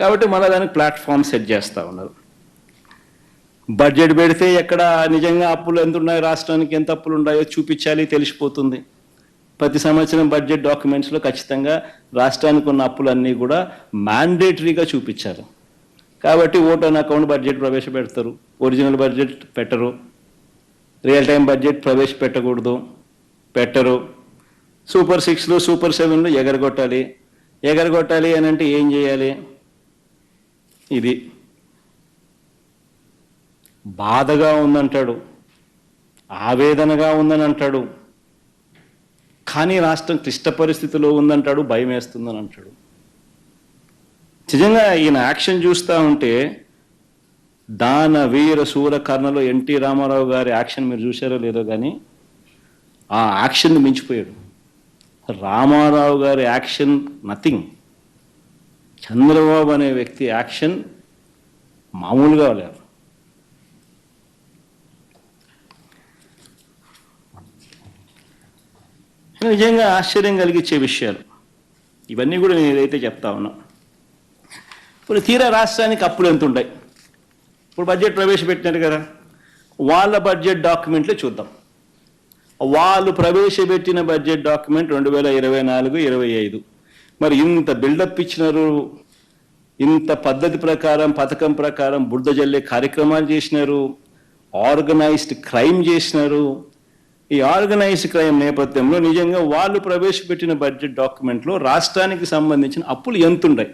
కాబట్టి మళ్ళీ దానికి ప్లాట్ఫామ్ సెట్ చేస్తూ ఉన్నారు. బడ్జెట్ పెడితే ఎక్కడ నిజంగా అప్పులు ఎంత ఉన్నాయో, రాష్ట్రానికి ఎంత అప్పులు ఉన్నాయో చూపించాలి, తెలిసిపోతుంది. ప్రతి సంవత్సరం బడ్జెట్ డాక్యుమెంట్స్లో ఖచ్చితంగా రాష్ట్రానికి ఉన్న అప్పులన్నీ కూడా మ్యాండేటరీగా చూపించారు. కాబట్టి ఓట్ ఆన్ అకౌంట్ బడ్జెట్ ప్రవేశపెడతారు, ఒరిజినల్ బడ్జెట్ పెట్టరు, రియల్ టైం బడ్జెట్ ప్రవేశపెట్టకూడదు, పెట్టరు. సూపర్ 6లు సూపర్ 7లు ఎగరగొట్టాలి అని అంటే ఏం చేయాలి? ఇది బాధగా ఉందంటాడు, ఆవేదనగా ఉందని అంటాడు, కానీ రాష్ట్రం క్లిష్ట పరిస్థితిలో ఉందంటాడు, భయం వేస్తుందని అంటాడు. నిజంగా ఈయన యాక్షన్ చూస్తూ ఉంటే దాన వీర శూర కర్ణలో ఎన్టీ రామారావు గారి యాక్షన్ మీరు చూశారో లేదో కానీ ఆ యాక్షన్ మించిపోయాడు. రామారావు గారి యాక్షన్ నథింగ్. చంద్రబాబు అనే వ్యక్తి యాక్షన్ మామూలుగా లేదు. నిజంగా ఆశ్చర్యం కలిగించే విషయాలు ఇవన్నీ కూడా నేను ఏదైతే చెప్తా ఉన్నా. ఇప్పుడు తీరా రాష్ట్రానికి అప్పులు ఎంత ఉంటాయి? ఇప్పుడు బడ్జెట్ ప్రవేశపెట్టినారు కదా, వాళ్ళ బడ్జెట్ డాక్యుమెంట్లే చూద్దాం. వాళ్ళు ప్రవేశపెట్టిన బడ్జెట్ డాక్యుమెంట్ 2024-25. మరి ఇంత బిల్డప్ ఇచ్చినారు, ఇంత పద్ధతి ప్రకారం, పథకం ప్రకారం బురద జల్లే కార్యక్రమాలు చేసినారు, ఆర్గనైజ్డ్ క్రైమ్ చేసినారు. ఈ ఆర్గనైజ్డ్ క్రైమ్ నేపథ్యంలో నిజంగా వాళ్ళు ప్రవేశపెట్టిన బడ్జెట్ డాక్యుమెంట్లో రాష్ట్రానికి సంబంధించిన అప్పులు ఎంత ఉన్నాయి?